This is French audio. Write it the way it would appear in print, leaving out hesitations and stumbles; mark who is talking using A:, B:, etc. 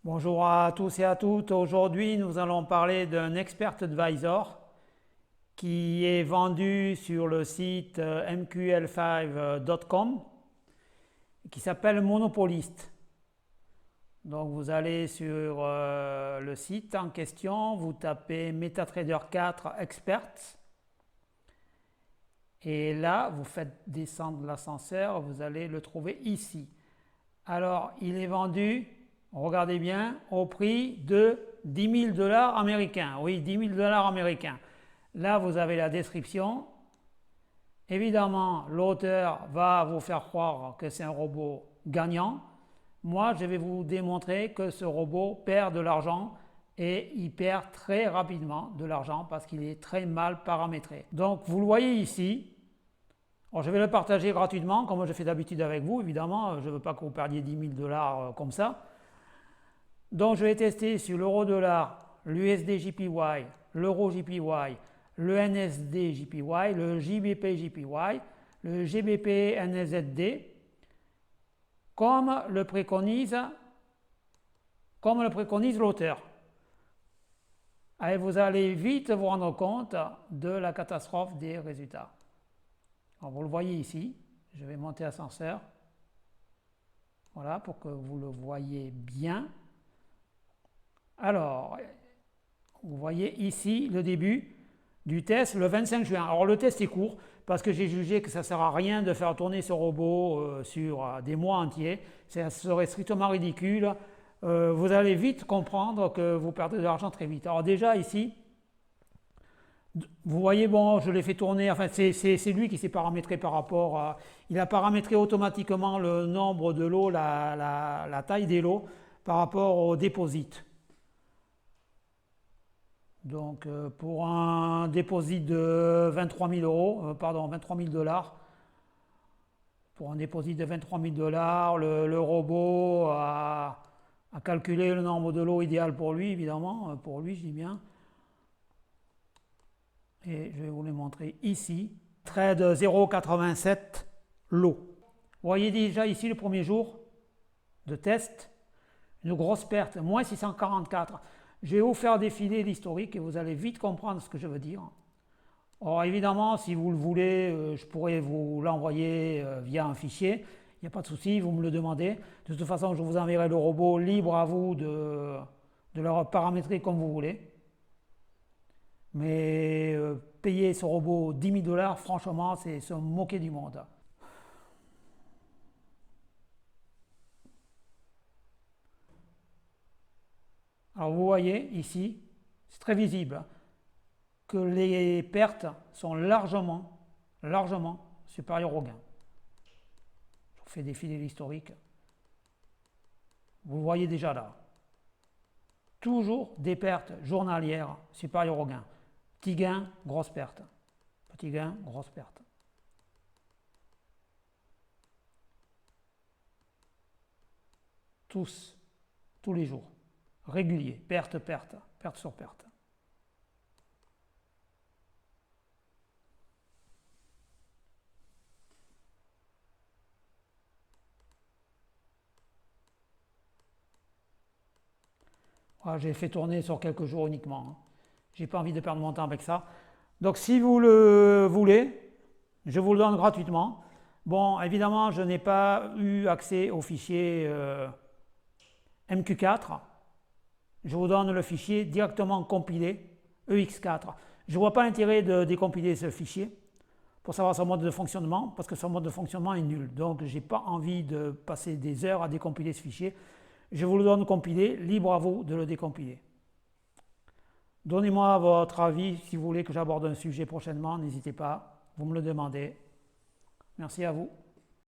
A: Bonjour à tous et à toutes. Aujourd'hui, nous allons parler d'un Expert Advisor qui est vendu sur le site mql5.com qui s'appelle Monopolist. Donc vous allez sur le site en question, vous tapez MetaTrader 4 Experts et là vous faites descendre l'ascenseur, vous allez le trouver ici. Alors il est vendu, regardez bien, au prix de 10 000 $ américains. Oui, 10 000 $ américains. Là, vous avez la description. Évidemment, l'auteur va vous faire croire que c'est un robot gagnant. Moi, je vais vous démontrer que ce robot perd de l'argent et il perd très rapidement de l'argent parce qu'il est très mal paramétré. Donc, vous le voyez ici. Alors, je vais le partager gratuitement, comme je fais d'habitude avec vous. Évidemment, je ne veux pas que vous perdiez 10 000 $ comme ça. Donc je vais tester sur l'euro-dollar, l'USD JPY, l'euro JPY, le NSD JPY, le JBP JPY, le GBP NSZD, comme le préconise l'auteur. Et vous allez vite vous rendre compte de la catastrophe des résultats. Alors vous le voyez ici, je vais monter l'ascenseur, voilà, pour que vous le voyez bien. Alors, vous voyez ici le début du test le 25 juin. Alors le test est court parce que j'ai jugé que ça ne sert à rien de faire tourner ce robot sur des mois entiers. Ça serait strictement ridicule. Vous allez vite comprendre que vous perdez de l'argent très vite. Alors déjà ici, vous voyez, bon, je l'ai fait tourner, enfin c'est lui qui s'est paramétré par rapport à... Il a paramétré automatiquement le nombre de lots, la taille des lots par rapport au déposit. Donc pour un dépôt de 23 000 €, pardon, 23 000 $, pour un dépôt de 23 000 $, le robot a calculé le nombre de lots idéal pour lui, évidemment, pour lui je dis bien. Et je vais vous les montrer ici. Trade 0,87 lots. Vous voyez déjà ici le premier jour de test, une grosse perte, moins 644. Je vais vous faire défiler l'historique et vous allez vite comprendre ce que je veux dire. Alors évidemment, si vous le voulez, je pourrais vous l'envoyer via un fichier. Il n'y a pas de souci, vous me le demandez. De toute façon, je vous enverrai le robot libre à vous de le paramétrer comme vous voulez. Mais payer ce robot 10 000 $, franchement, c'est se moquer du monde. Alors vous voyez ici, c'est très visible, que les pertes sont largement supérieures aux gains. Je vous fais défiler l'historique. Vous le voyez déjà là. Toujours des pertes journalières supérieures aux gains. Petit gain, grosse perte. Petit gain, grosse perte. Tous les jours. Régulier, perte sur perte. Voilà, j'ai fait tourner sur quelques jours uniquement. J'ai pas envie de perdre mon temps avec ça. Donc si vous le voulez, je vous le donne gratuitement. Bon, évidemment, je n'ai pas eu accès au fichier MQ4. Je vous donne le fichier directement compilé, EX4. Je ne vois pas l'intérêt de décompiler ce fichier pour savoir son mode de fonctionnement, parce que son mode de fonctionnement est nul. Donc je n'ai pas envie de passer des heures à décompiler ce fichier. Je vous le donne compilé, libre à vous de le décompiler. Donnez-moi votre avis, si vous voulez que j'aborde un sujet prochainement, n'hésitez pas, vous me le demandez. Merci à vous.